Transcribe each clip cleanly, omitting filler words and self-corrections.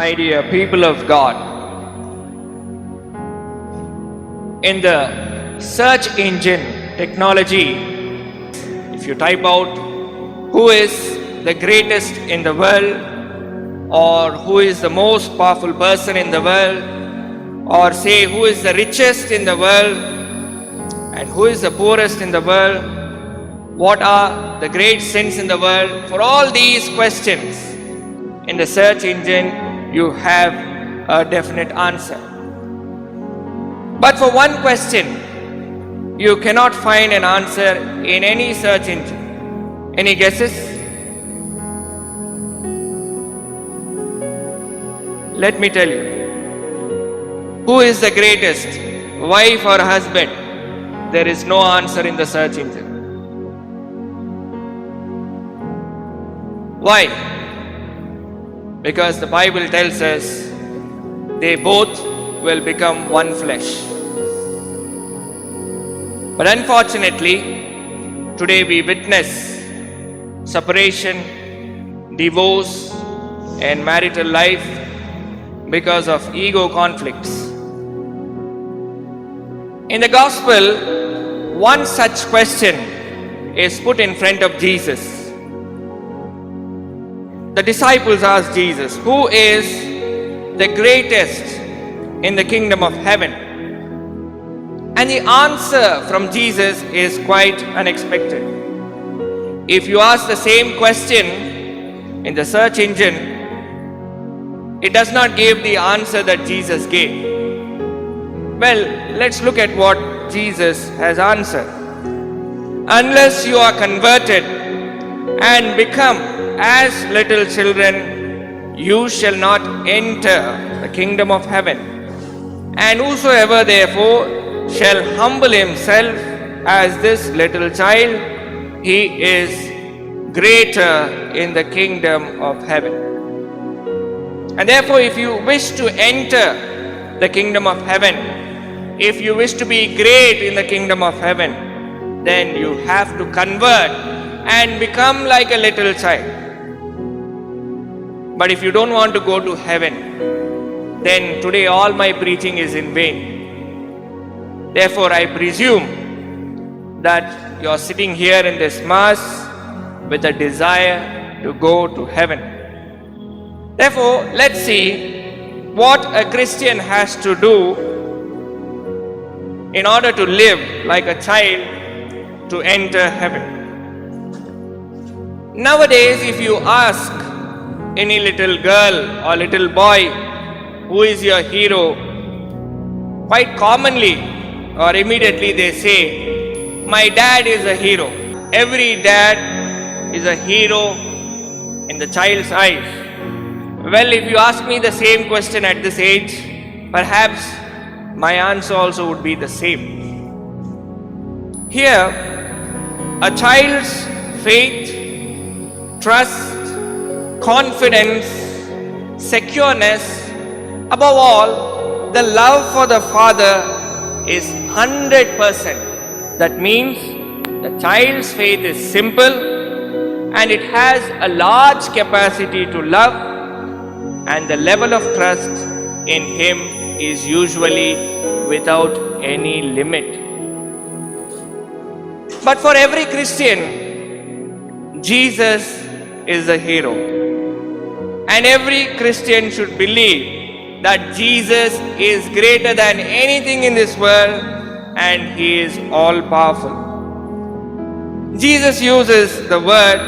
My dear people of God, in the search engine technology, if you type out who is the greatest in the world, or who is the most powerful person in the world, or say who is the richest in the world and who is the poorest in the world, what are the great sins in the world, for all these questions in the search engine you have a definite answer. But for one question, you cannot find an answer in any search engine. Any guesses? Let me tell you. Who is the greatest, wife or husband? There is no answer in the search engine. Why? Because the Bible tells us they both will become one flesh. But unfortunately, today we witness separation, divorce, and marital life because of ego conflicts. In the gospel, one such question is put in front of Jesus. The disciples asked Jesus, who is the greatest in the kingdom of heaven? And the answer from Jesus is quite unexpected. If you ask the same question in the search engine, it does not give the answer that Jesus gave. Well, let's look at what Jesus has answered. Unless you are converted and become as little children, you shall not enter the kingdom of heaven. And whosoever therefore shall humble himself as this little child, he is greater in the kingdom of heaven. And therefore, if you wish to enter the kingdom of heaven, if you wish to be great in the kingdom of heaven, then you have to convert and become like a little child. But if you don't want to go to heaven, then today all my preaching is in vain. Therefore, I presume that you are sitting here in this mass with a desire to go to heaven. Therefore, let's see what a Christian has to do in order to live like a child to enter heaven. Nowadays, if you ask any little girl or little boy, who is your hero? Quite commonly or immediately they say, my dad is a hero. Every dad is a hero in the child's eyes. Well, if you ask me the same question at this age, perhaps my answer also would be the same. Here, a child's faith, trust, confidence, secureness, above all, the love for the father is 100%. That means the child's faith is simple and it has a large capacity to love, and the level of trust in him is usually without any limit. But for every Christian, Jesus is the hero. And every Christian should believe that Jesus is greater than anything in this world and he is all powerful. Jesus uses the word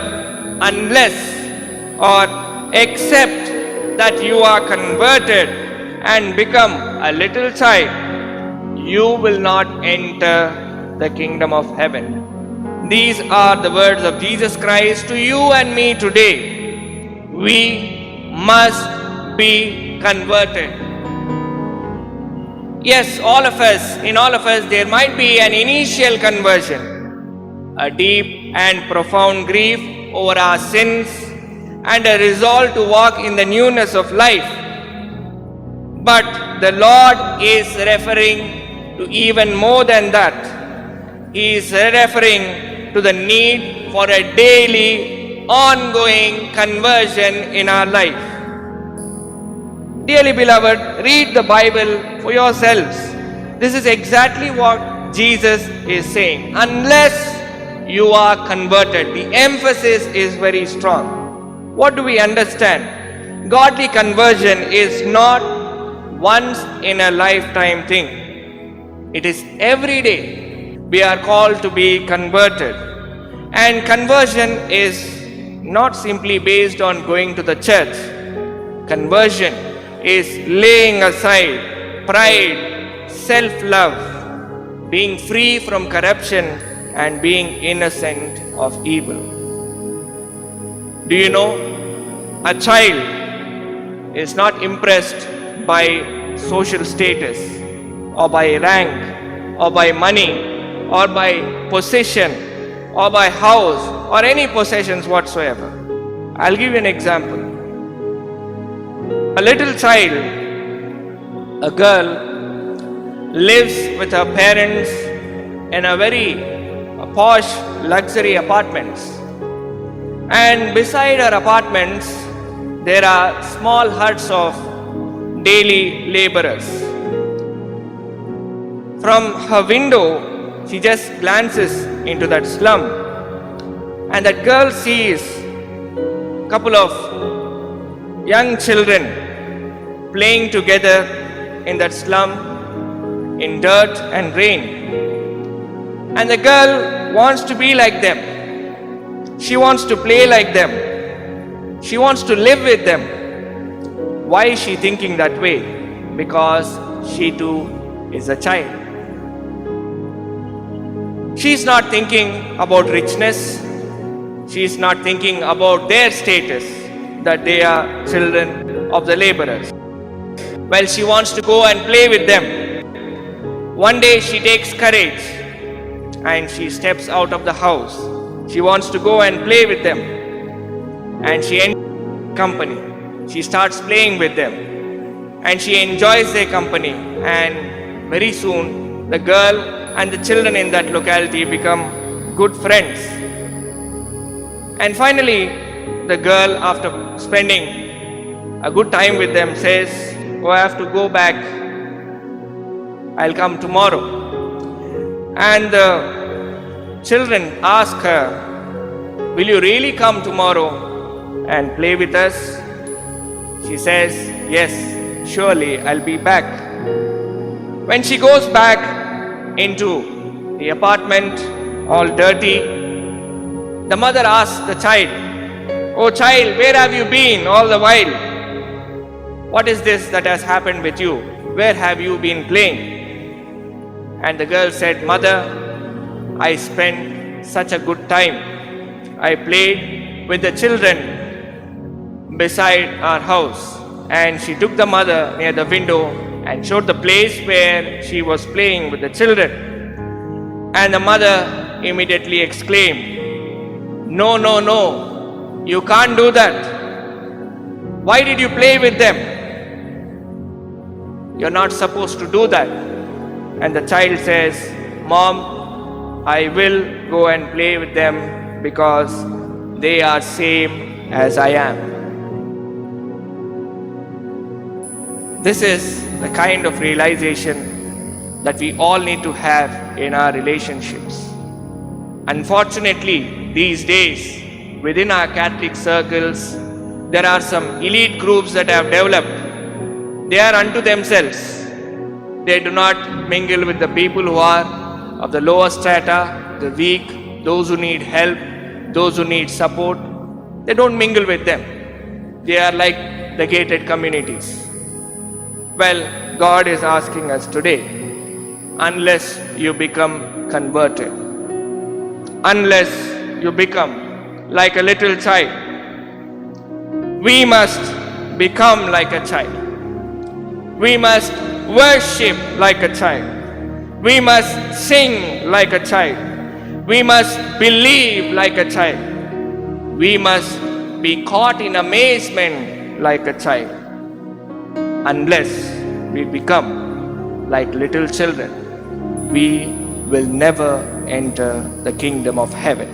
unless or except that you are converted and become a little child, you will not enter the kingdom of heaven. These are the words of Jesus Christ to you and me today. We must be converted. Yes, in all of us, there might be an initial conversion, a deep and profound grief over our sins, and a resolve to walk in the newness of life. But the Lord is referring to even more than that. He is referring to the need for a daily, ongoing conversion in our life. Dearly beloved, read the Bible for yourselves. This is exactly what Jesus is saying. Unless you are converted, the emphasis is very strong. What do we understand? Godly conversion is not once in a lifetime thing. It is every day we are called to be converted. And conversion is not simply based on going to the church. Conversion is laying aside pride, self-love, being free from corruption and being innocent of evil. Do you know, a child is not impressed by social status or by rank or by money or by position or by house or any possessions whatsoever. I'll give you an example. A little child, a girl, lives with her parents in a very posh luxury apartments. And beside her apartments, there are small huts of daily laborers. From her window, she just glances into that slum, and that girl sees a couple of young children playing together in that slum in dirt and rain. And the girl wants to be like them. She wants to play like them. She wants to live with them. Why is she thinking that way? Because she too is a child. She is not thinking about richness. She is not thinking about their status, that they are children of the laborers. Well, she wants to go and play with them. One day she takes courage and she steps out of the house. She wants to go and play with them. And she enters company. She starts playing with them. And she enjoys their company. And very soon, the girl and the children in that locality become good friends. And finally, the girl, after spending a good time with them, says, "Oh, I have to go back. I'll come tomorrow." And the children ask her, "Will you really come tomorrow and play with us?" She says, "Yes, surely I'll be back." When she goes back into the apartment, all dirty, the mother asks the child, "Oh child, where have you been all the while? What is this that has happened with you? Where have you been playing?" And the girl said, "Mother, I spent such a good time. I played with the children beside our house." And she took the mother near the window and showed the place where she was playing with the children. And the mother immediately exclaimed, "No, no, no, you can't do that. Why did you play with them? You're not supposed to do that." And the child says, "Mom, I will go and play with them because they are same as I am." This is the kind of realization that we all need to have in our relationships. Unfortunately, these days, within our Catholic circles, there are some elite groups that have developed. They are unto themselves. They do not mingle with the people who are of the lower strata, the weak, those who need help, those who need support. They don't mingle with them. They are like the gated communities. Well, God is asking us today, unless you become converted, unless you become like a little child, we must become like a child. We must worship like a child. We must sing like a child. We must believe like a child. We must be caught in amazement like a child. Unless we become like little children, we will never enter the kingdom of heaven.